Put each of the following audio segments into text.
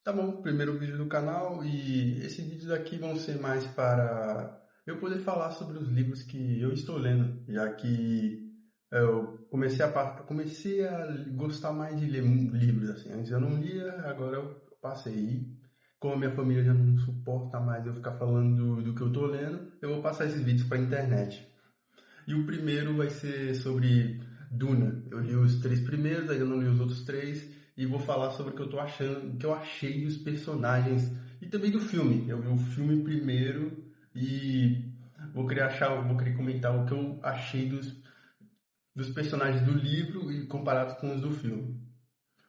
Tá bom, primeiro vídeo do canal e esses vídeos aqui vão ser mais para eu poder falar sobre os livros que eu estou lendo, já que eu comecei a gostar mais de ler livros assim. Antes eu não lia, agora eu passei. E como a minha família já não suporta mais eu ficar falando do que eu tô lendo, eu vou passar esses vídeos para a internet. E o primeiro vai ser sobre Duna. Eu li os três primeiros, aí eu não li os outros três. E vou falar sobre o que eu tô achando, o que eu achei dos personagens e também do filme. Eu vi o filme primeiro e vou querer comentar o que eu achei dos personagens do livro e comparado com os do filme.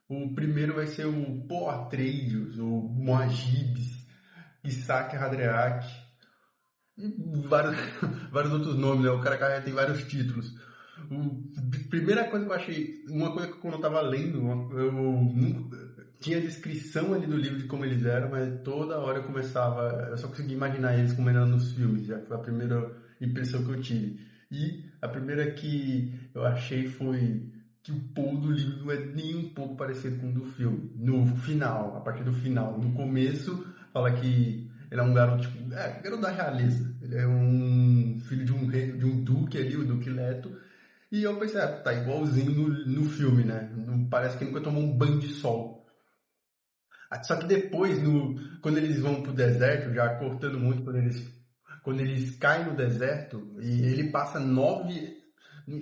O primeiro vai ser o Paul Atreides, o Muad'Dibs, Isaac Haderach, e vários, vários outros nomes, né? O cara carrega tem vários títulos. Primeira coisa que eu achei, uma coisa que quando eu tava lendo, eu nunca, tinha descrição ali do livro de como eles eram, mas toda hora eu começava, eu só conseguia imaginar eles como eram nos filmes, já que foi a primeira impressão que eu tive. E a primeira que eu achei foi que o Paul do livro não é nem um pouco parecido com o do filme. No final, a partir do final, no começo, fala que ele é um garoto, tipo, garoto da realeza. Ele é um filho de um rei, de um duque ali, o Duque Leto. E eu pensei, tá igualzinho no filme, né? Não, parece que nunca tomou um banho de sol. Só que depois, quando eles vão pro deserto, já cortando muito, quando eles caem no deserto, e ele passa 9.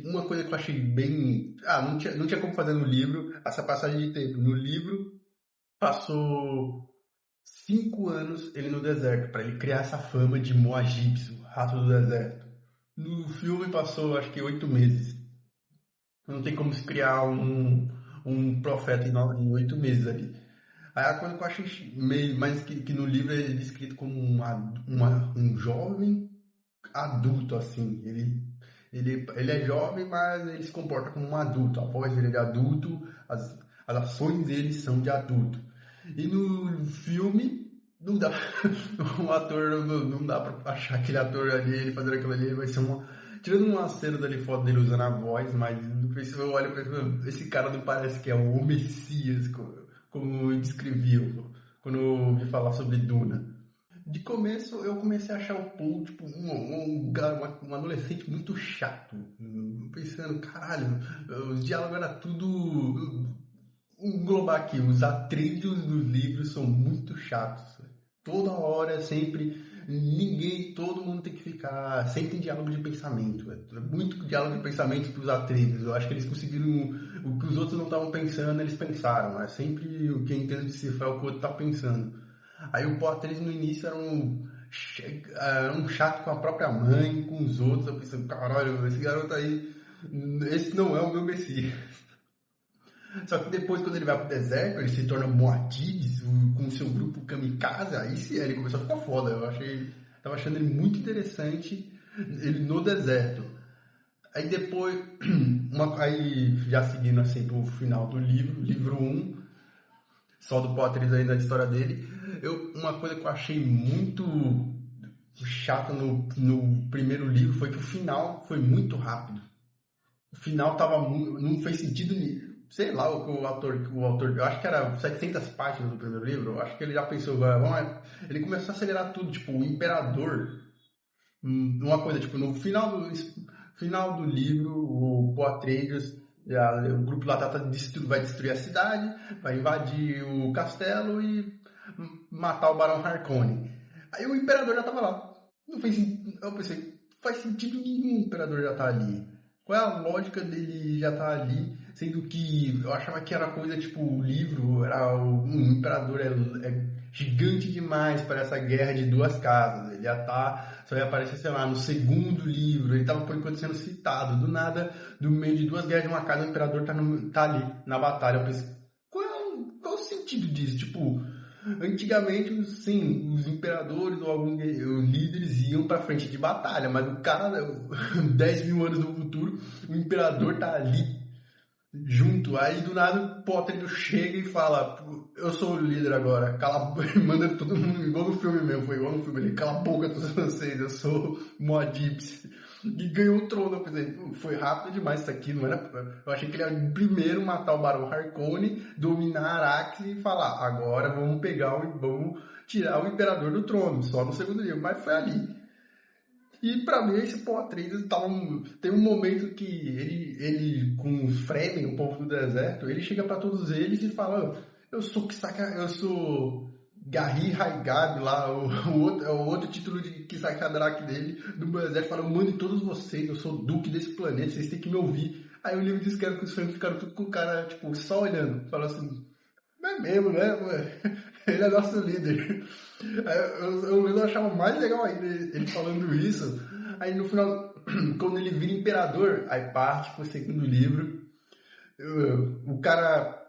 Uma coisa que eu achei bem. Não tinha como fazer no livro, essa passagem de tempo. No livro, passou 5 anos ele no deserto, para ele criar essa fama de Muad'Dib, o rato do deserto. No filme passou, acho que 8 meses. Não tem como se criar um profeta em 8 meses ali. Aí a coisa que eu acho meio mais que no livro ele é descrito como um jovem adulto, assim. Ele é jovem, mas ele se comporta como um adulto. A voz dele é de adulto, as ações dele são de adulto. E no filme, não dá. O ator, não dá pra achar aquele ator ali, ele fazendo aquilo ali, ele vai ser uma. Tirando uma cena dali foto dele usando a voz, mas no princípio eu olho e penso, esse cara não parece que é o Messias, como eu descrevi quando eu ouvi falar sobre Duna. De começo eu comecei a achar o Paul tipo um adolescente muito chato. Pensando, caralho, os diálogos era tudo. Englobar aqui, os Atreides dos livros são muito chatos. Toda hora, sempre, todo mundo tem que ficar. Sempre tem diálogo de pensamento. Muito diálogo de pensamento para os Atreides. Eu acho que eles conseguiram. O que os outros não estavam pensando, eles pensaram. É sempre o que entende de decifrar o que o outro está pensando. Aí o Paul Atreides no início era um chato com a própria mãe, com os outros. Eu pensei, caralho, esse garoto aí. Esse não é o meu Messias. Só que depois, quando ele vai pro deserto, ele se torna Muad'Dib com o seu grupo Kamikaze, aí sim, ele começou a ficar foda. Tava achando ele muito interessante, ele no deserto. Aí depois, aí já seguindo assim pro final do livro 1, só do Potter aí da história dele, uma coisa que eu achei muito chata no primeiro livro foi que o final foi muito rápido. O final não fez sentido nenhum. Sei lá, o autor, eu acho que era 700 páginas do primeiro livro, eu acho que ele já pensou, ele começou a acelerar tudo, tipo, o imperador, uma coisa, tipo, no final do livro, o Paul Atreides, o grupo lá vai destruir a cidade, vai invadir o castelo e matar o Barão Harkonnen. Aí o imperador já tava lá. Não fez sentido, eu pensei, faz sentido nenhum o imperador já tá ali. Qual é a lógica dele já estar ali, sendo que eu achava que era coisa tipo o livro, um imperador é gigante demais para essa guerra de duas casas. Ele só ia aparecer, sei lá, no segundo livro, ele estava por enquanto sendo citado. Do nada, no meio de duas guerras de uma casa, o imperador tá ali, na batalha. Eu pensei, qual é o sentido disso? Tipo, antigamente, sim, os imperadores ou alguns líderes iam pra frente de batalha, mas o cara, 10 mil anos no futuro, o imperador tá ali, junto. Aí do nada o Potter chega e fala: eu sou o líder agora, manda todo mundo, igual no filme mesmo, foi igual no filme ali, cala a boca todos vocês, eu sou Muad'Dib. e ganhou o trono. Eu pensei, foi rápido demais isso aqui, não era? Eu achei que ele ia primeiro matar o Barão Harkonnen, dominar Arrakis e falar, agora vamos vamos tirar o Imperador do trono, só no segundo livro, mas foi ali. E pra mim esse Paul Atreides tem um momento que ele com os Fremen, o povo do deserto, ele chega pra todos eles e fala, eu sou Garry Haigab lá, o outro título de Kisakadrak dele, do exército, fala, eu mando em todos vocês, eu sou o duque desse planeta, vocês têm que me ouvir. Aí o livro diz que os Fremen ficaram tudo com o cara, tipo, só olhando, falando assim, não é mesmo, né, mano? Ele é nosso líder. Eu achava mais legal ainda ele falando isso. Aí no final, quando ele vira imperador, aí parte pro segundo livro. O cara,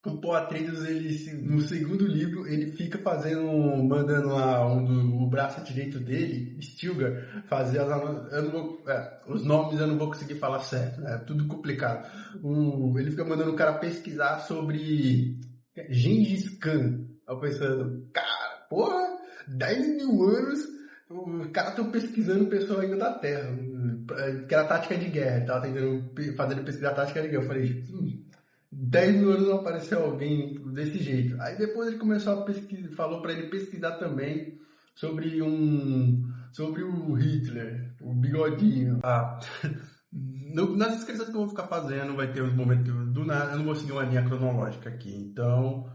o Paul Atreides, no segundo livro, ele fica mandando lá o braço direito dele, Stilgar, fazer os nomes eu não vou conseguir falar certo, né? É tudo complicado. Ele fica mandando o cara pesquisar sobre Gengis Khan. Eu pensando, cara, porra, 10 mil anos, os caras estão pesquisando pessoa ainda da Terra, que era tática de guerra, tava fazendo pesquisa tática de guerra. Eu falei, 10 mil anos não apareceu alguém desse jeito. Aí depois ele começou a pesquisar, falou pra ele pesquisar também sobre o Hitler, o bigodinho. Nas descrições que eu vou ficar fazendo vai ter os momentos do nada, eu não vou seguir uma linha cronológica aqui, então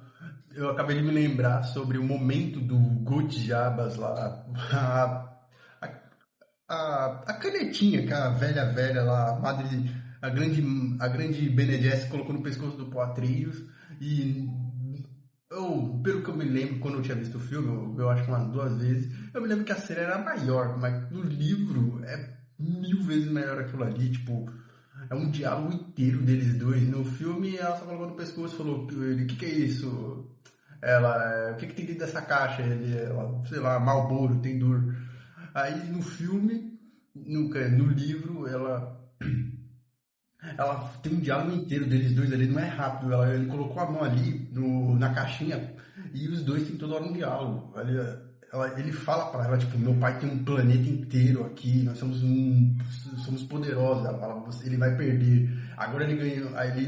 eu acabei de me lembrar sobre o momento do Gojabas lá, a canetinha que a velha lá, a grande Bene Gesserit colocou no pescoço do Paul Atreides e pelo que eu me lembro, quando eu tinha visto o filme, eu acho que umas 2 vezes, eu me lembro que a série era maior, mas no livro é 1000 vezes melhor aquilo ali, tipo, é um diálogo inteiro deles dois. No filme ela só colocou no pescoço e falou, o que é isso? O que tem dentro dessa caixa? Ela, sei lá, Marlboro, tem dor. Aí no filme, no livro, ela tem um diálogo inteiro deles dois ali, não é rápido. Ele colocou a mão ali na caixinha e os dois têm toda hora um diálogo. Ele fala pra ela, tipo, meu pai tem um planeta inteiro aqui, nós somos poderosos. Ela fala, ele vai perder. Agora ele ganhou, aí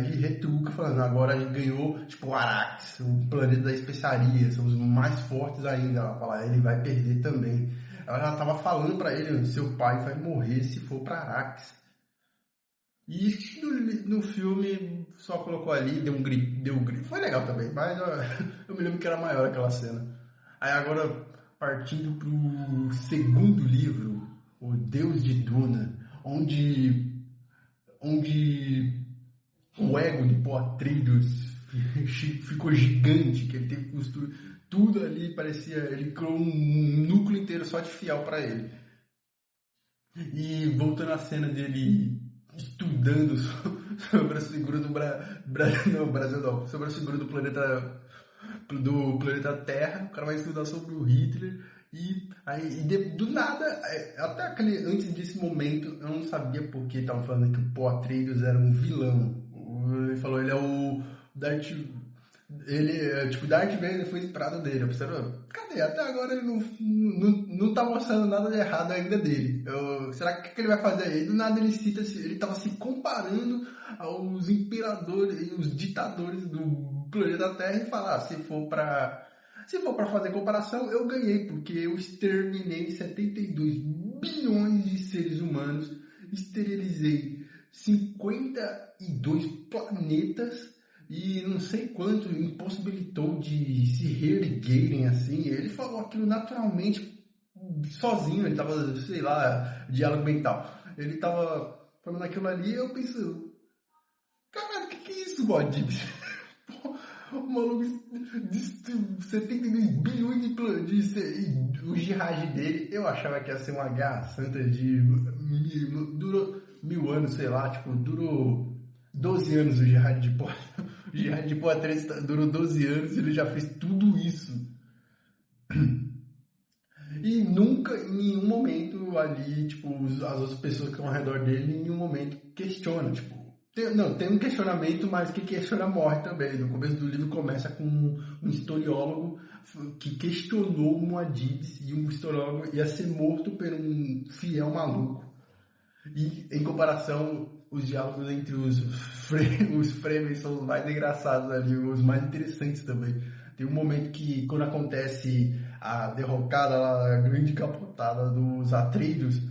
ele retruca falando, agora ele ganhou, tipo, Arrakis, o planeta da especiaria, somos mais fortes ainda. Ela fala, ele vai perder também. Ela já tava falando pra ele, seu pai vai morrer se for pra Arrakis. E no filme só colocou ali, deu um grito. Foi legal também, mas eu me lembro que era maior aquela cena. Aí agora, partindo pro segundo livro, O Deus de Duna, onde o ego de Paul Atreides ficou gigante, que ele teve que construir tudo ali, parecia, ele criou um núcleo inteiro só de fiel para ele. E voltando à cena dele estudando sobre a figura do Brasil não, sobre a figura do planeta Terra, o cara vai estudar sobre o Hitler e aí do nada, até antes desse momento eu não sabia porque estavam falando que o Paul Atreides era um vilão. Ele falou, ele é o Darth Vader foi inspirado dele. Eu pensei, cadê? Até agora ele não tá mostrando nada de errado ainda dele. Será que ele vai fazer aí? Do nada ele tava se comparando aos imperadores e os ditadores do planeta Terra e falar, se for pra fazer comparação, eu ganhei, porque eu exterminei 72 bilhões de seres humanos, esterilizei 52 planetas e não sei quanto impossibilitou de se reerguerem assim. Ele falou aquilo naturalmente, sozinho, ele tava, sei lá, diálogo mental. Ele tava falando aquilo ali e eu penso, caralho, o que é isso, Godibs? O maluco de 72 bilhões o jihad dele, eu achava que ia ser uma guerra santa durou 1000 anos, sei lá, tipo, durou 12 anos o jihad de Poa. O jihad de Poa 3 durou 12 anos e ele já fez tudo isso. E nunca, em nenhum momento ali, tipo, as outras pessoas que estão ao redor dele, em nenhum momento questionam, tipo, tem um questionamento, mas quem questiona morre também. No começo do livro começa com um historiólogo que questionou o Muad'Dib e um historiólogo ia ser morto por um fiel maluco. E em comparação, os diálogos entre os Fremen são os mais engraçados ali, os mais interessantes também. Tem um momento que, quando acontece a derrocada, a grande capotada dos Atreides,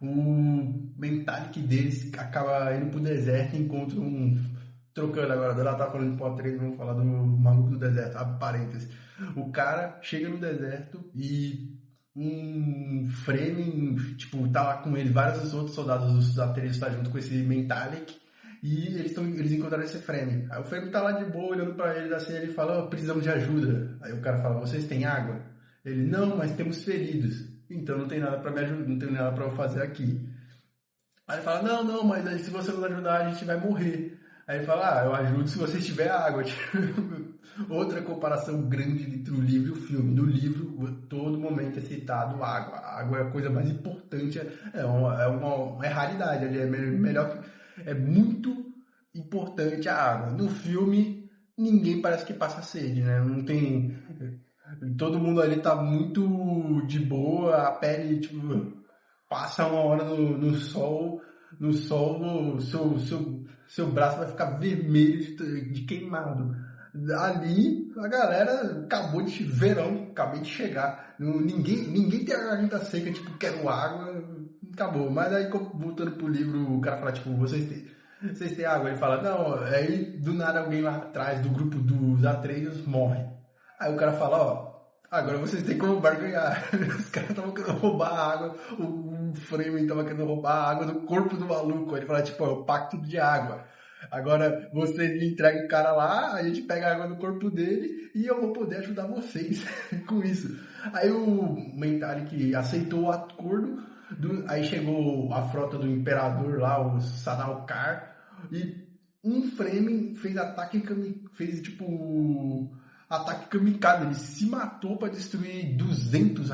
o Mentalic deles acaba indo pro deserto e encontra um. Trocando agora, ela tá falando pro Atreides, vamos falar do maluco do deserto, abre parênteses. O cara chega no deserto e um Fremen, tipo, tá lá com ele, vários outros soldados dos Atreides tá junto com esse Mentalic, e eles encontraram esse Fremen. Aí o Fremen tá lá de boa, olhando pra eles assim, ele fala, oh, precisamos de ajuda. Aí o cara fala, vocês têm água? Ele, não, mas temos feridos. Então não tem nada pra me ajudar, não tem nada pra eu fazer aqui. Aí ele fala, não, não, mas aí, se você não ajudar, a gente vai morrer. Aí ele fala, eu ajudo se você tiver água. Outra comparação grande entre o livro e o filme. No livro, todo momento é citado água. A água é a coisa mais importante, é raridade, é melhor, é muito importante a água. No filme, ninguém parece que passa sede, né? Não tem... Todo mundo ali tá muito de boa, a pele, tipo, passa uma hora no sol, seu braço vai ficar vermelho de queimado. Ali, a galera acabou de verão, acabei de chegar. Ninguém tem a garganta seca, tipo, quero água, acabou. Mas aí, voltando pro livro, o cara fala, tipo, vocês têm água? Ele fala, não, aí do nada alguém lá atrás do grupo dos Atreides morre. Aí o cara fala, ó, agora vocês têm como barganhar. Os caras estavam querendo roubar a água, o Fremen tava querendo roubar a água do corpo do maluco. Aí ele fala, tipo, é o pacto de água. Agora vocês me entregam o cara lá, a gente pega a água do corpo dele e eu vou poder ajudar vocês com isso. Aí o Mentalic aceitou o acordo, aí chegou a frota do imperador lá, o Sardaukar, e um Fremen fez ataque kamikaze, ele se matou pra destruir 200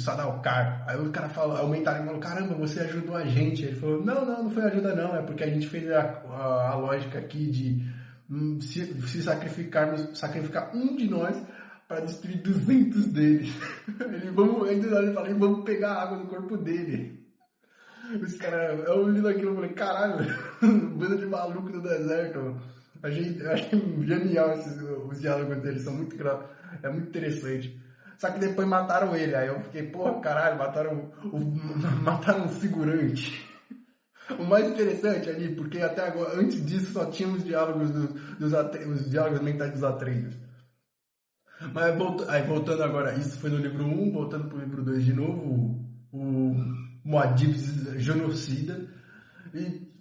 Sardaukar. Aí o cara falou, o Mentalic falou, caramba, você ajudou a gente. Ele falou, não foi ajuda não, é porque a gente fez a lógica aqui de se sacrificar um de nós para destruir 200 deles. Ele falou, vamos pegar a água do corpo dele. Os caras, eu li aquilo e falei, caralho, banda de maluco do deserto, mano. Eu achei genial os diálogos deles, são muito interessante. Só que depois mataram ele, aí eu fiquei, porra, caralho, mataram um figurante. O mais interessante ali, porque até agora, antes disso, só tinha os diálogos os diálogos mentais dos Atreides. Mas voltando agora, isso foi no livro 1, voltando pro livro 2 de novo, o Muad'Dib genocida, e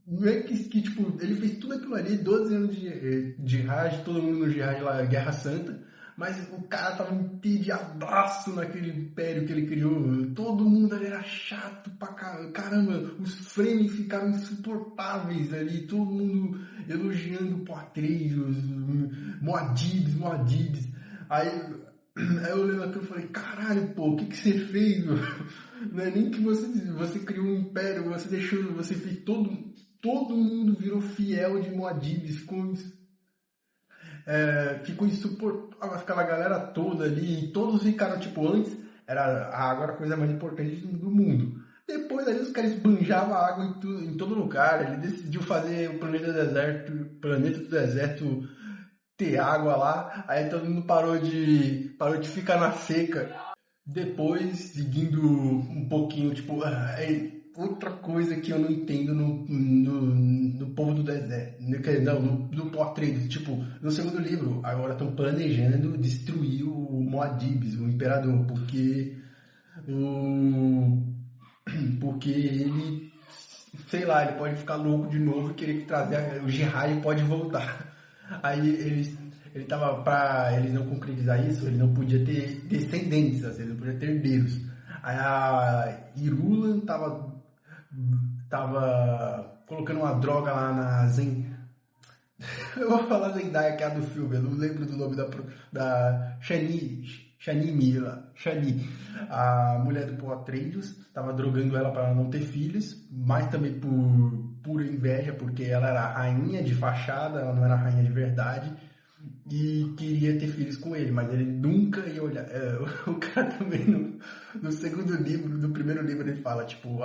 meio que, tipo, ele fez tudo aquilo ali, 12 anos de jihad, todo mundo no jihad lá, Guerra Santa, mas o cara tava entediadaço naquele império que ele criou, todo mundo ali era chato pra caramba, os Fremen ficaram insuportáveis ali, todo mundo elogiando o Atreides, Muad'Dibs, aí eu lembro aquilo e falei, caralho, pô, o que você fez, mano? Não é nem que você criou um império, você fez todo mundo virou fiel de Muad'Dib, ficou insuportável, aquela galera toda ali, e todos ficaram, tipo, antes, a água era a coisa mais importante do mundo. Depois ali os caras esbanjavam a água em todo lugar, ele decidiu fazer o planeta do deserto ter água lá, aí todo mundo parou de ficar na seca. Depois, seguindo um pouquinho, tipo, outra coisa que eu não entendo no povo do deserto, no Atreides, tipo, no segundo livro, agora estão planejando destruir o Muad'Dib, o imperador, porque ele, sei lá, ele pode ficar louco de novo e querer trazer o Jihad pode voltar. Aí ele tava, pra ele não concretizar isso, ele não podia ter descendentes, assim, ele não podia ter herdeiros. Aí a Irulan tava colocando uma droga lá na eu vou falar Zendaya, que é a do filme, eu não lembro do nome da Shani, a mulher do Paul Atreides, tava drogando ela para não ter filhos, mas também por pura inveja, porque ela era rainha de fachada, ela não era rainha de verdade. e queria ter filhos com ele, mas ele nunca ia olhar. O cara também, no segundo livro, no primeiro livro, ele fala, tipo,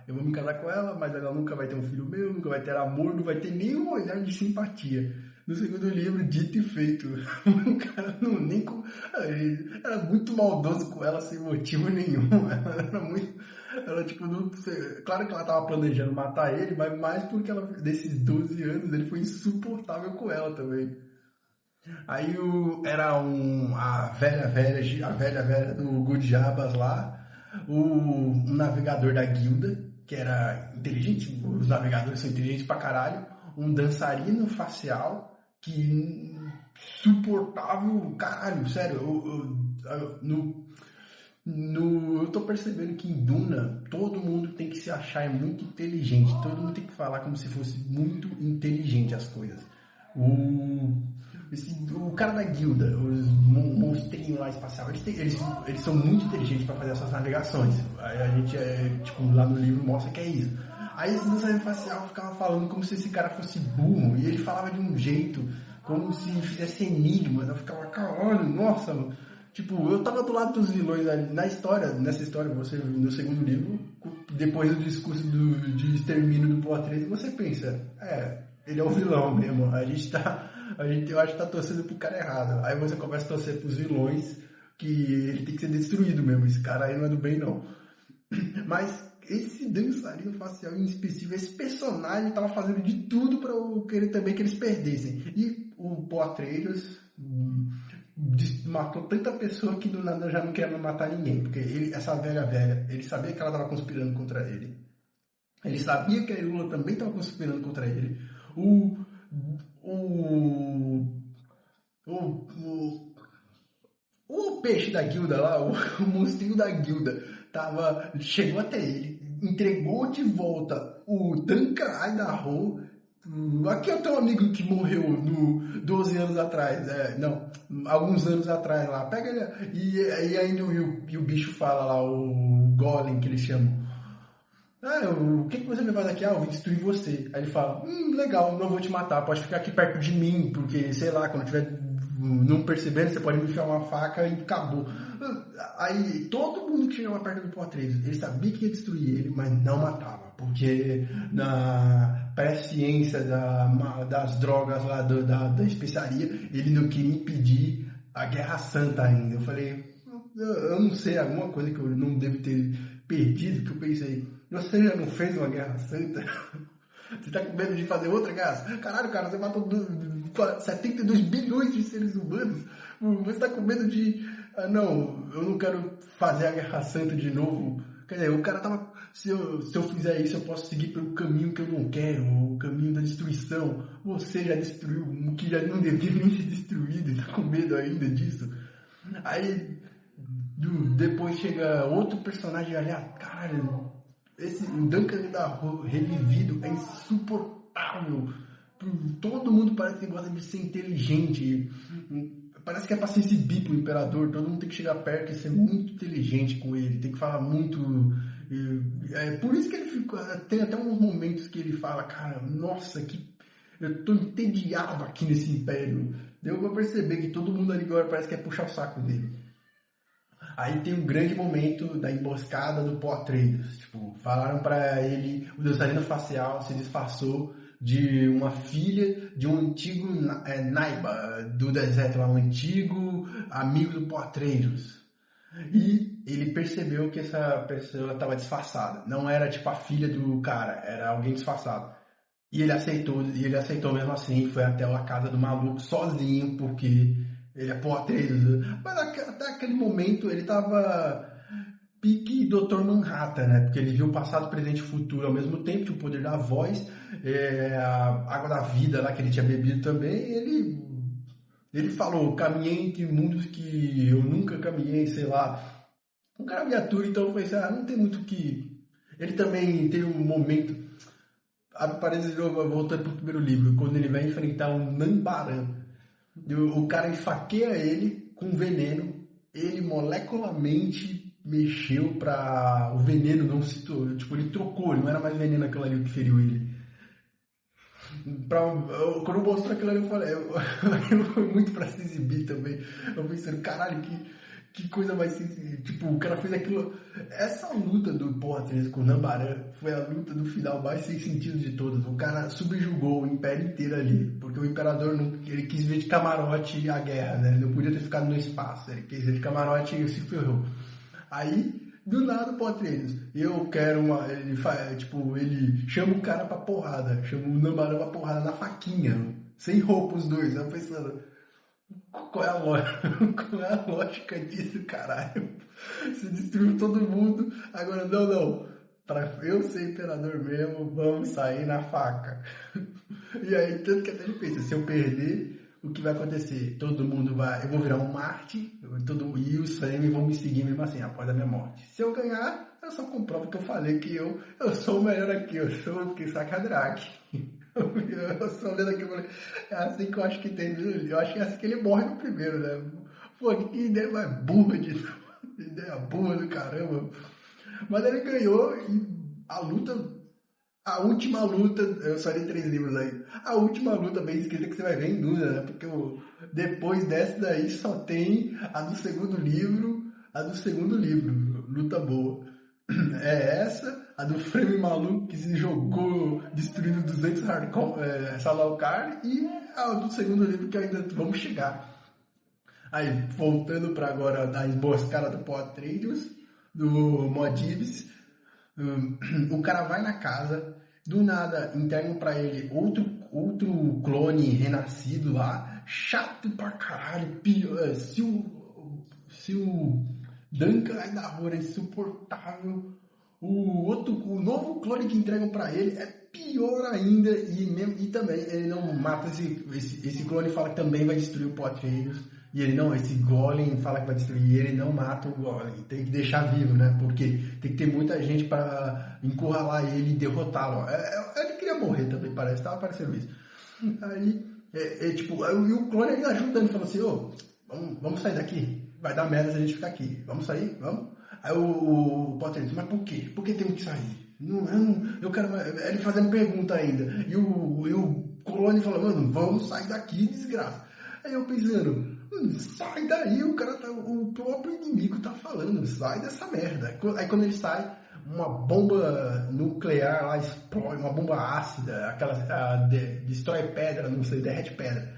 eu vou me casar com ela, mas ela nunca vai ter um filho meu, nunca vai ter amor, não vai ter nenhum olhar de simpatia. No segundo livro, dito e feito, o cara não nem com. Ele era muito maldoso com ela sem motivo nenhum. Ela era muito. Ela, tipo, não sei, claro que ela tava planejando matar ele, mas mais porque ela, desses 12 anos, ele foi insuportável com ela também. Aí a velha velha do Good Jabas lá, o navegador da guilda, que era inteligente, os navegadores são inteligentes pra caralho, um dançarino facial que insuportável, caralho, sério, eu tô percebendo que em Duna todo mundo tem que se achar muito inteligente, todo mundo tem que falar como se fosse muito inteligente as coisas. O cara da guilda, os monstrinhos lá espacial, eles são muito inteligentes para fazer essas navegações. Aí a gente, tipo, lá no livro mostra que é isso. Aí esse dançarino facial ficava falando como se esse cara fosse burro, e ele falava de um jeito, como se fizesse enigmas. Eu ficava, caralho, nossa, mano. Tipo, eu tava do lado dos vilões ali. Nessa história, você no segundo livro, depois do discurso de extermínio do Poatres, você pensa, ele é o vilão mesmo. Eu acho que tá torcendo pro cara errado. Aí você começa a torcer pros vilões, que ele tem que ser destruído mesmo. Esse cara aí não é do bem, não. Mas esse dançarino facial em específico, esse personagem tava fazendo de tudo pra que eles perdessem. E o Poatreiros matou tanta pessoa que do nada já não queria matar ninguém. Porque essa velha, ele sabia que ela tava conspirando contra ele. Ele sabia que a Irula também tava conspirando contra ele. O peixe da guilda lá, o monstrinho da guilda, chegou até ele, entregou de volta o Dankar Idaho. Aqui eu tenho um amigo que morreu 12 anos atrás, alguns anos atrás lá. Pega ele, e ainda o bicho fala lá, o Golem que eles chamam. O que você vai fazer aqui? Eu vim destruir você. Aí ele fala, legal, não vou te matar, pode ficar aqui perto de mim, porque, sei lá, quando eu estiver não percebendo, você pode me enfiar uma faca e acabou. Aí todo mundo que chegava perto do Poatreiros, ele sabia que ia destruir ele, mas não matava, porque na presciência das drogas lá da especiaria, ele não queria impedir a Guerra Santa ainda. Eu falei, eu não sei, alguma coisa que eu não devo ter perdido, que eu pensei, você já não fez uma Guerra Santa? Você tá com medo de fazer outra guerra? Caralho, cara, você matou 72 bilhões de seres humanos. Você tá com medo de... não, eu não quero fazer a Guerra Santa de novo. Quer dizer, o cara tava... Se eu fizer isso, eu posso seguir pelo caminho que eu não quero, o caminho da destruição. Você já destruiu o que já não devia nem ser destruído e tá com medo ainda disso. Aí, depois chega outro personagem ali, caralho... O Duncan revivido é insuportável. Todo mundo parece que gosta de ser inteligente. Parece que é pra se exibir pro imperador. Todo mundo tem que chegar perto e ser muito inteligente com ele. Tem que falar muito. É por isso que ele fica. Tem até uns momentos que ele fala, cara, nossa, eu tô entediado aqui nesse império. Deu pra perceber que todo mundo ali agora parece que é puxar o saco dele. Aí tem um grande momento da emboscada do Poatreiros. Tipo, falaram pra ele, o dançarino facial se disfarçou de uma filha de um antigo Naiba do deserto, um antigo amigo do Poatreiros. E ele percebeu que essa pessoa estava disfarçada. Não era tipo a filha do cara, era alguém disfarçado. E ele aceitou mesmo assim, foi até a casa do maluco sozinho, porque ele é Poatreiros. Mas até aquele momento ele tava pique Dr. Manhattan, né? Porque ele viu o passado, presente e futuro ao mesmo tempo, tinha o poder da voz, a água da vida lá que ele tinha bebido também. Ele falou, caminhei entre mundos que eu nunca caminhei, sei lá. Um cara viatura, então foi assim, não tem muito que... Ele também tem um momento, abre parênteses de novo, voltando pro primeiro livro, quando ele vai enfrentar um Nambaran. O cara enfaqueia ele com veneno, ele molecularmente mexeu pra o veneno não se... Tipo, ele trocou, não era mais veneno aquilo ali que feriu ele. Quando mostrou aquilo ali, eu falei, foi muito pra se exibir também. Eu pensei, caralho, que coisa mais assim, tipo, o cara fez aquilo. Essa luta do Poitrines com o Nambarã foi a luta do final mais sem sentido de todas. O cara subjugou o império inteiro ali, porque o imperador não, ele quis ver de camarote a guerra, né? Ele não podia ter ficado no espaço, ele quis ver de camarote e se ferrou. Aí, do nada, o Poitrines, eu quero uma. Ele faz, tipo, ele chama o cara pra porrada, chama o Nambarã pra porrada na faquinha, sem roupa os dois, eu pensando. Qual é a lógica? Qual é a lógica disso, caralho? Você destruiu todo mundo, agora não. Pra eu ser imperador mesmo, vamos sair na faca. E aí, tanto que até ele pensa, se eu perder, o que vai acontecer? Todo mundo vai. Eu vou virar um Marte, e os Fremen vão me seguir mesmo assim, após a minha morte. Se eu ganhar, eu só comprovo que eu falei que eu sou o melhor aqui, eu sou o que saca Drake. Eu só lendo aqui, eu falei, é assim que eu acho que tem. Eu acho que é assim que ele morre no primeiro, né? Pô, que ideia mais burra de ideia burra do caramba. Mas ele ganhou e a última luta, eu só li 3 livros aí. A última luta bem escrita que você vai ver em Duna, né? Porque depois dessa daí só tem a do segundo livro, luta boa. É essa, a do Fremen maluco que se jogou destruindo 200 Salaucar, e a do segundo livro que ainda vamos chegar. Aí, voltando para agora da emboscada do Poitrines, do Modibs, o cara vai na casa, do nada entregam pra ele outro clone renascido lá, chato pra caralho, pior, se o Duncan Idaho é insuportável, o novo clone que entregam pra ele é pior ainda, e também ele não mata esse clone, fala que também vai destruir o Poitrines, e ele não, esse Golem fala que vai destruir, e ele não mata o Golem, tem que deixar vivo, né, porque tem que ter muita gente pra encurralar ele e derrotá-lo. Ele queria morrer também, parece, tava parecendo isso. Aí, e o clone ainda ajudando, falou assim, vamos sair daqui, vai dar merda se a gente ficar aqui, vamos sair, vamos? Aí o Potter disse, mas por quê? Por que temos que sair? Eu quero... Ele fazendo pergunta ainda. E o clone falou, mano, vamos sair daqui, desgraça. Aí eu pensando, sai daí, o próprio inimigo tá falando, sai dessa merda. Aí quando ele sai, uma bomba nuclear lá explode, uma bomba ácida, destrói pedra, não sei, derrete pedra.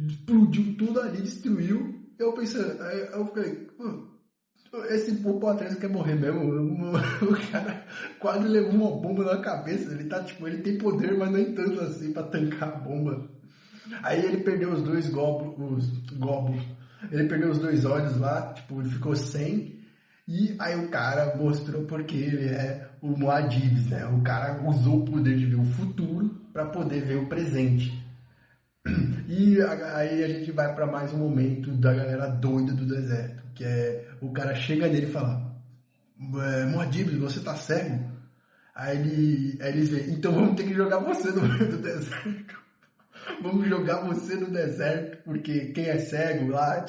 Explodiu tudo ali, destruiu. Eu pensando, aí eu fiquei, esse Poitrines quer morrer mesmo. O cara quase levou uma bomba na cabeça. Ele tá ele tem poder, mas nem tanto assim pra tancar a bomba. Aí ele perdeu os 2 glóbulos. Ele perdeu os 2 olhos lá, ele ficou sem. E aí o cara mostrou porque ele é o Muad'Dib, né? O cara usou o poder de ver o futuro para poder ver o presente. E aí a gente vai para mais um momento da galera doida do deserto, que é o cara chega nele e fala, Muad'Dib, você tá cego? Aí eles veem, então vamos ter que jogar você no meio do deserto. Vamos jogar você no deserto, porque quem é cego lá,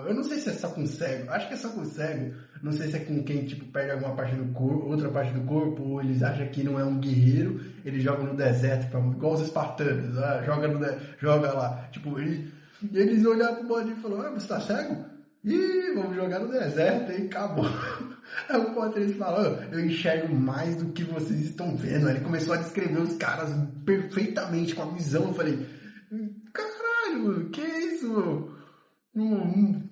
eu não sei se é só com cego, acho que é só com cego, não sei se é com quem, perde alguma parte do corpo, outra parte do corpo, ou eles acham que não é um guerreiro, eles jogam no deserto, igual os espartanos, joga lá, eles olharam pro Bodhi e falaram, você tá cego? Ih, vamos jogar no deserto, hein, acabou. Aí o Poitrines falou, eu enxergo mais do que vocês estão vendo. Aí ele começou a descrever os caras perfeitamente, com a visão. Eu falei, caralho, mano, que isso, mano?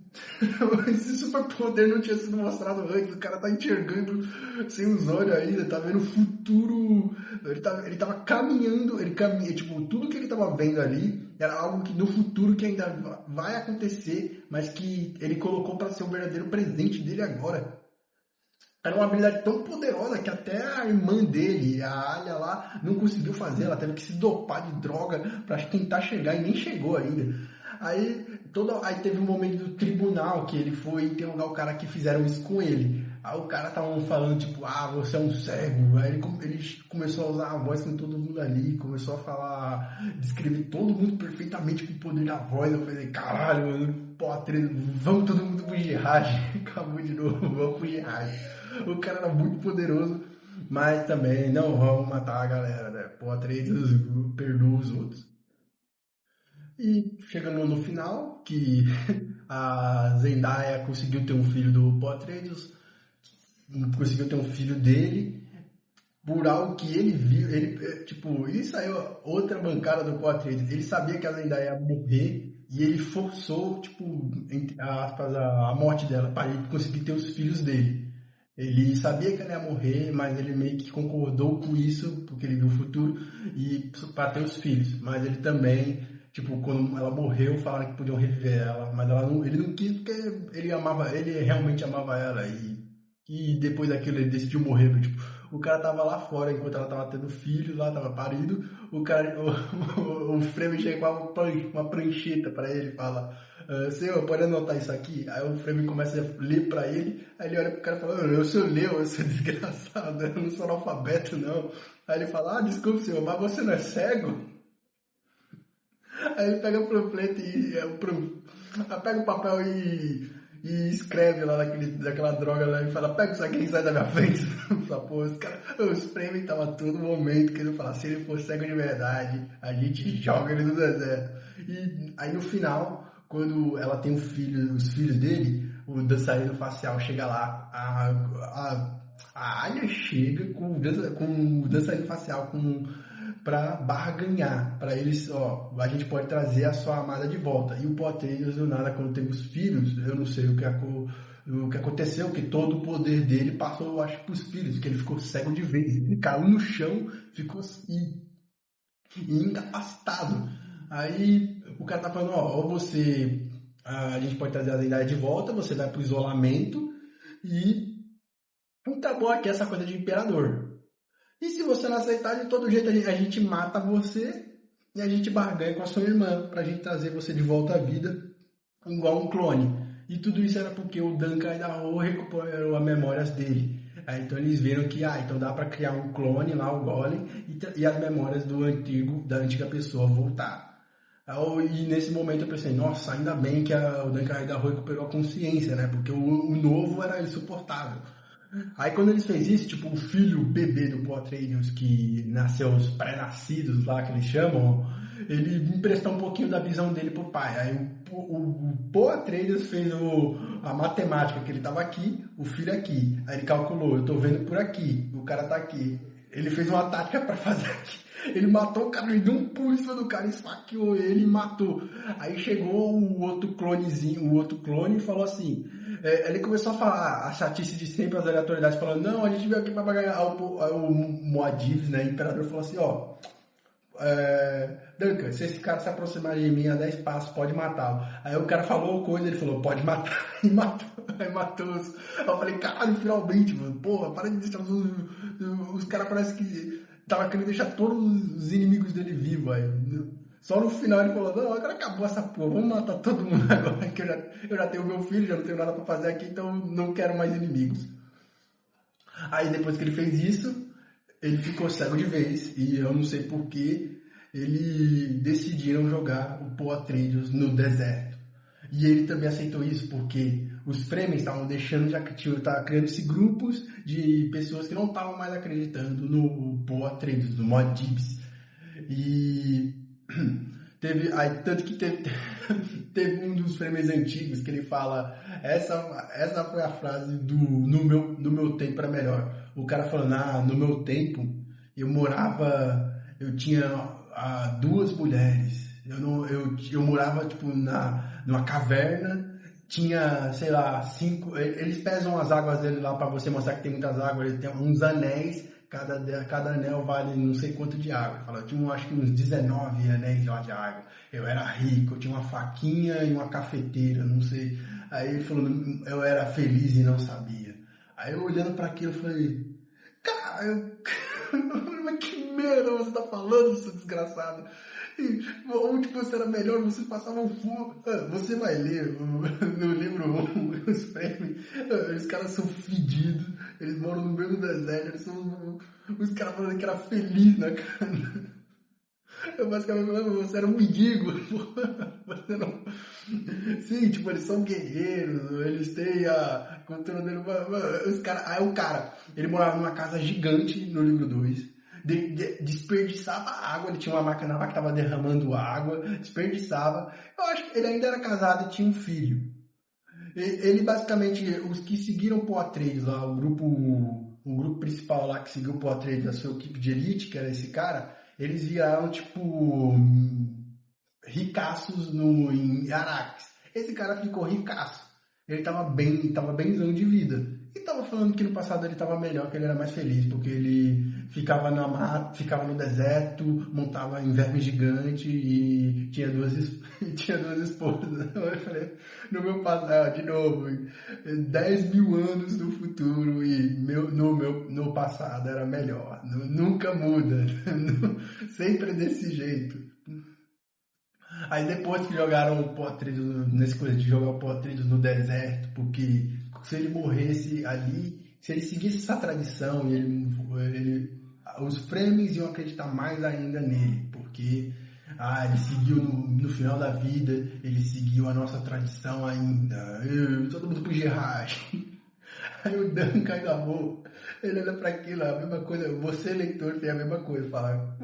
Esse superpoder não tinha sido mostrado antes. O cara tá enxergando sem os olhos ainda, tá vendo o futuro. Ele tava caminhando, tudo que ele tava vendo ali era algo que no futuro que ainda vai acontecer, mas que ele colocou para ser o verdadeiro presente dele agora. Era uma habilidade tão poderosa que até a irmã dele, a Alia lá, não conseguiu fazer. Ela teve que se dopar de droga para tentar chegar e nem chegou ainda. Aí teve um momento do tribunal que ele foi interrogar o cara que fizeram isso com ele. Aí o cara tava falando, você é um cego. Aí ele começou a usar a voz com todo mundo ali, começou a falar, descrever todo mundo perfeitamente com o poder da voz. Eu falei, caralho, mano, vamos todo mundo pro jihad. Acabou de novo, vamos pro jihad. O cara era muito poderoso. Mas também não vão matar a galera, né? Pô, Atreides perdoa os outros. E chegando no final, que a Zendaya conseguiu ter um filho do Paul Atreides, conseguiu ter um filho dele, por algo que ele viu, tipo, isso aí é outra bancada do Paul Atreides. Ele sabia que a Zendaya ia morrer e ele forçou, tipo, entre aspas, a morte dela para ele conseguir ter os filhos dele. Ele sabia que ela ia morrer, mas ele meio que concordou com isso, porque ele viu o futuro, e para ter os filhos. Mas ele também, tipo, quando ela morreu, falaram que podiam reviver ela, mas ela não, ele não quis porque ele amava, ele realmente amava ela, e depois daquilo ele decidiu morrer. Tipo, o cara tava lá fora enquanto ela tava tendo filho, lá tava parido, o cara, o Fremen chega com uma prancheta para ele e fala. Senhor, pode anotar isso aqui? Aí o Fremen começa a ler pra ele, aí ele olha pro cara e fala, eu sou leu, eu sou desgraçado, eu não sou analfabeto não. Aí ele fala, desculpe senhor, mas você não é cego? Aí ele pega o panfleto pega o papel e escreve lá daquela droga lá e fala, pega isso aqui e sai da minha frente. Pô, os Fremen tava todo momento querendo falar, se ele for cego de verdade, a gente joga ele no deserto. E aí no final, quando ela tem os filhos dele, o dançarino facial chega lá, a Arya chega com o dançarino facial para barganhar, para eles, ó, a gente pode trazer a sua amada de volta. E o Poatreides, do nada, quando teve os filhos, eu não sei o que aconteceu, que todo o poder dele passou, eu acho, para os filhos, que ele ficou cego de vez. Ele caiu no chão, ficou incapacitado. Aí o cara tá falando, ó, ou você, a gente pode trazer a idade de volta, você vai pro isolamento e tá bom aqui essa coisa de imperador. E se você não aceitar, de todo jeito a gente mata você e a gente barganha com a sua irmã pra gente trazer você de volta à vida igual um clone. E tudo isso era porque o Duncan Idaho recuperou as memórias dele. Aí, então eles viram que, então dá para criar um clone lá, o Golem, e as memórias da antiga pessoa voltar. E nesse momento eu pensei, nossa, ainda bem que o Duncan Idaho recuperou a consciência, né? Porque o novo era insuportável. Aí quando eles fez isso, tipo, o filho, o bebê do Paul Atreides, que nasceu os pré-nascidos lá, que eles chamam, ele emprestou um pouquinho da visão dele pro pai. Aí o Paul Atreides fez a matemática, que ele tava aqui, o filho aqui. Aí ele calculou, eu tô vendo por aqui, o cara tá aqui. Ele fez uma tática para fazer aqui. Ele matou o cara, ele deu um pulo em cima do cara, esfaqueou ele e matou. Aí chegou o outro clonezinho, o outro clone e falou assim, ele começou a falar a chatice de sempre, as aleatoriedades, falando, não, a gente veio aqui para ganhar. O Muad'Dib, né, o imperador, falou assim, ó, Duncan, se esse cara se aproximar de mim a 10 passos, pode matá-lo. Aí o cara falou coisa, ele falou, pode matar, e matou. Aí matou os. Aí eu falei, caralho, finalmente, mano, porra, para de deixar os caras parece que tava querendo deixar todos os inimigos dele vivos, aí. Só no final ele falou, não, agora acabou essa porra, vamos matar todo mundo agora, que eu já tenho meu filho, já não tenho nada pra fazer aqui, então não quero mais inimigos. Aí depois que ele fez isso, ele ficou cego de vez, e eu não sei porquê, eles decidiram jogar o Paul Atreides no deserto. E ele também aceitou isso porque os Fremen estavam deixando, já que estava criando-se grupos de pessoas que não estavam mais acreditando no Paul Atreides, no Muad'Dib. E tanto que teve um dos Fremen antigos que ele fala, essa foi a frase do no meu tempo era melhor. O cara falando, no meu tempo eu tinha duas mulheres. Eu morava tipo numa caverna, tinha, sei lá, 5. Eles pesam as águas dele lá para você mostrar que tem muitas águas. Ele tem uns anéis, cada anel vale não sei quanto de água. Ele fala, eu tinha acho que uns 19 anéis lá de água. Eu era rico, eu tinha uma faquinha e uma cafeteira, não sei. Aí ele falou, eu era feliz e não sabia. Aí eu olhando para aquilo, eu falei, cara, mas que merda você tá falando, seu desgraçado? Onde você era melhor, você passava um fogo. Você vai ler no livro os prêmios. Os caras são fedidos, eles moram no meio do deserto, eles são os caras falando que era feliz, né, cara? Eu basicamente falando, você era um mendigo, você não. Sim, tipo, eles são guerreiros, eles têm a controle. Os cara, aí o cara, ele morava numa casa gigante no livro 2, desperdiçava água, ele tinha uma máquina lá que tava derramando água, desperdiçava. Eu acho que ele ainda era casado e tinha um filho. Ele basicamente, os que seguiram o Paul Atreides lá, o grupo principal lá que seguiu o Paul Atreides, a sua equipe de elite, que era esse cara, eles viraram, tipo, ricaços em Araques. Esse cara ficou ricaço. Ele tava bemzão de vida. E tava falando que no passado ele tava melhor, que ele era mais feliz, porque ele ficava na mata, ficava no deserto, montava em verme gigante e tinha tinha duas esposas. Eu falei, no meu passado, de novo, 10 mil anos no futuro e no passado era melhor. Nunca muda. Sempre desse jeito. Aí depois que jogaram o Potreiros, nesse coisa de jogar o Potreiros no deserto, porque se ele morresse ali, se ele seguisse essa tradição, os Fremen iam acreditar mais ainda nele, porque ele seguiu no final da vida, ele seguiu a nossa tradição ainda, todo mundo pro Gerard. Aí o Duncan acabou, ele olha pra aquilo, a mesma coisa, você leitor tem a mesma coisa, fala,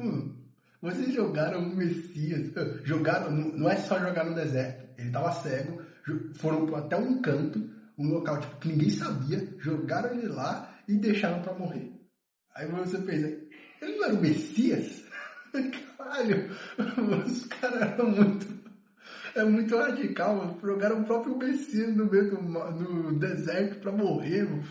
vocês jogaram o Messias, jogaram, não é só jogar no deserto, ele estava cego, foram até um canto, um local tipo, que ninguém sabia, jogaram ele lá e deixaram para morrer. Aí você pensa, ele não era o Messias? Caralho, os caras eram muito radical, jogaram o próprio Messias no meio do deserto para morrer, mano.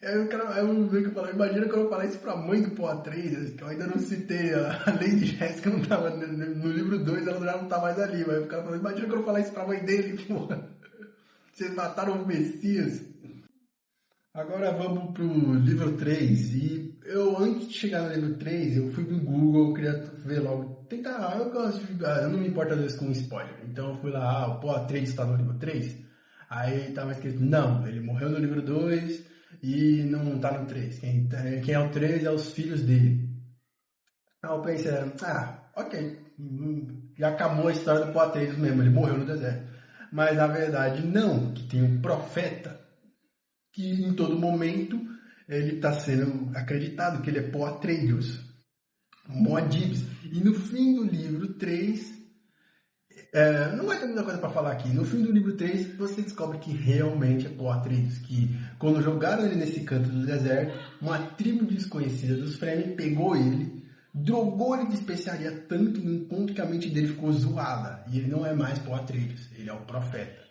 Aí eu meio que falo, imagina quando eu falar isso pra mãe do Paul Atreides, que eu ainda não citei, a Lady Jessica não tava, no livro 2 ela já não tá mais ali, mas o cara falou, imagina quando eu falar isso pra mãe dele, porra, vocês mataram o Messias. Agora vamos pro livro 3, e eu, antes de chegar no livro 3, eu fui no Google, eu queria ver logo, eu não me importo às vezes com spoiler, então eu fui lá, o Paul Atreides tá no livro 3, aí tava escrito, não, ele morreu no livro 2, e não tá no 3. Quem é o 3 é os filhos dele. Aí eu pensei, ok, já acabou a história do Paul Atreides mesmo, ele morreu no deserto. Mas na verdade não, que tem um profeta que em todo momento ele está sendo acreditado que ele é Paul Atreides, Muad'Dib. E no fim do livro 3, não vai ter muita coisa para falar aqui. No fim do livro 3, você descobre que realmente é Paul Atreides, que quando jogaram ele nesse canto do deserto, uma tribo desconhecida dos Fremen pegou ele, drogou ele de especiaria tanto no ponto que a mente dele ficou zoada. E ele não é mais Paul Atreides, ele é o profeta.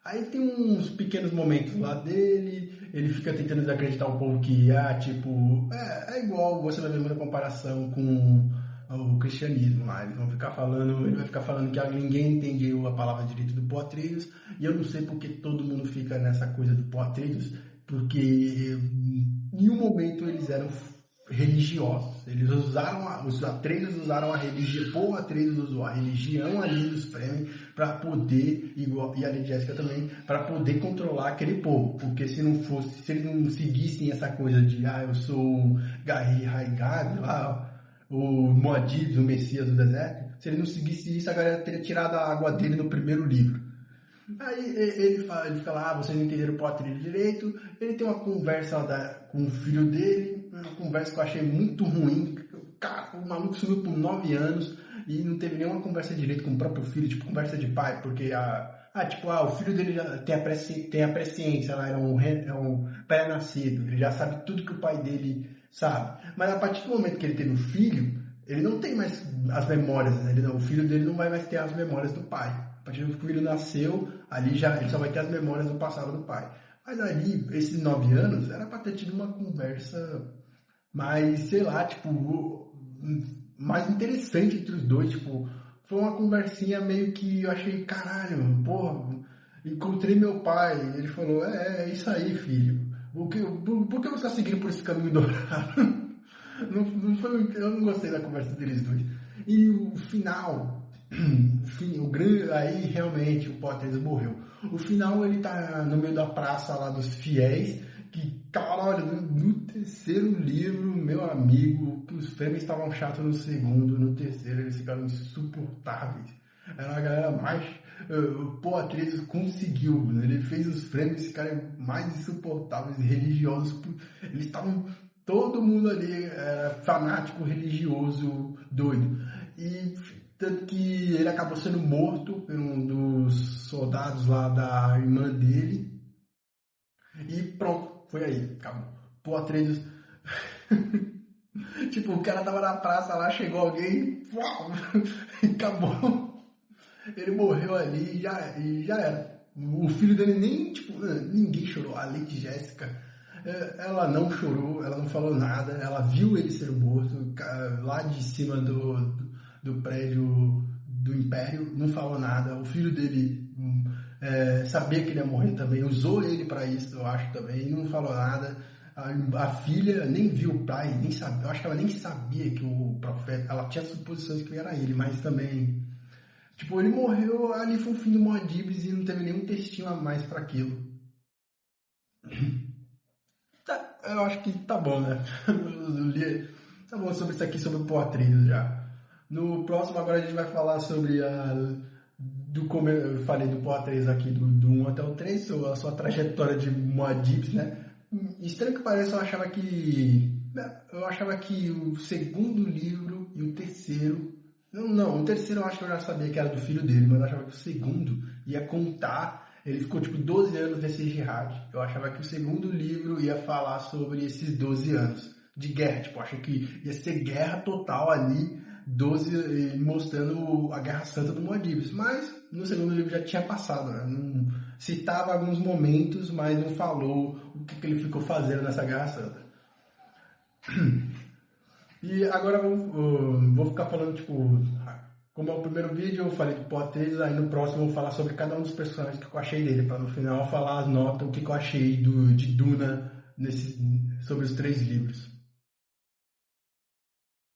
Aí tem uns pequenos momentos lá dele, ele fica tentando desacreditar o povo que, é igual, você vai ver muita comparação com o cristianismo lá. Ele vai ficar falando que ninguém entende a palavra direito do Paul Atreides, e eu não sei porque todo mundo fica nessa coisa do Paul Atreides, porque em nenhum momento eles eram religiosos. Os Atreides usaram a religião, Paul Atreides usou a religião ali dos Fremen para poder, e a Lady Jessica também, para poder controlar aquele povo. Porque se eles não seguissem essa coisa de, eu sou o Gahir Haigab, lá, o Muad'Dib, o Messias do deserto, se ele não seguisse isso, a galera teria tirado a água dele no primeiro livro. Aí ele fica lá, vocês não entenderam o Paul Atreides direito, ele tem uma conversa com o filho dele, uma conversa que eu achei muito ruim, o maluco sumiu por 9 anos e não teve nenhuma conversa direito com o próprio filho, tipo conversa de pai, porque o filho dele já tem a presciência, lá, é um pré-nascido, ele já sabe tudo que o pai dele sabe. Mas a partir do momento que ele teve um filho, ele não tem mais as memórias, o filho dele não vai mais ter as memórias do pai. A partir do que o filho nasceu, ali ele só vai ter as memórias do passado do pai. Mas ali, esses 9 anos, era para ter tido uma conversa mais, sei lá, mais interessante entre os dois, foi uma conversinha meio que eu achei, caralho, porra, encontrei meu pai, ele falou, é isso aí, filho, por que você está seguindo por esse caminho dourado? Eu não gostei da conversa deles dois. E o final, aí realmente o Paul Atreides morreu. O final ele tá no meio da praça lá dos fiéis, que caralho, no terceiro livro, meu amigo, que os Fremen estavam chatos no segundo, no terceiro eles ficaram insuportáveis. Era a galera O Paul Atreides conseguiu, né? Ele fez os frames desse cara mais insuportáveis, religiosos. Eles estavam, todo mundo ali fanático, religioso, doido. E tanto que ele acabou sendo morto por um dos soldados lá da irmã dele. E pronto, foi aí, acabou. Paul Atreides... Tipo, o cara tava na praça lá, chegou alguém, uau, e acabou. Ele morreu ali e já era. O filho dele nem, tipo, ninguém chorou. A Lady Jéssica, ela não chorou, ela não falou nada, ela viu ele ser morto lá de cima do prédio do Império, não falou nada. O filho dele sabia que ele ia morrer também, usou ele pra isso, eu acho também, não falou nada. A filha nem viu o pai, nem sabia, eu acho que ela nem sabia que o profeta, ela tinha suposições que era ele, mas também, tipo, ele morreu, ali foi o fim do Muad'Dibs e não teve nenhum textinho a mais pra aquilo. Tá, eu acho que tá bom, né? Tá bom sobre isso aqui, sobre o Paul Atreides já. No próximo agora a gente vai falar sobre como eu falei do Paul Atreides aqui, do 1 até o 3, sobre a sua trajetória de Muad'Dibs, né? Estranho que pareça, eu achava que o segundo livro e o terceiro... Não, o terceiro eu acho que eu já sabia que era do filho dele, mas eu achava que o segundo ia contar... Ele ficou tipo 12 anos nesse jihad. Eu achava que o segundo livro ia falar sobre esses 12 anos de guerra. Tipo, eu achei que ia ser guerra total ali, 12 mostrando a Guerra Santa do Muad'Dibs. Mas no segundo livro já tinha passado, né? Não, citava alguns momentos, mas não falou o que ele ficou fazendo nessa Guerra Santa. E agora vou ficar falando, tipo, como é o primeiro vídeo, eu falei do Paul Atreides, aí no próximo eu vou falar sobre cada um dos personagens que eu achei dele, para no final falar as notas, o que eu achei de Duna sobre os 3 livros.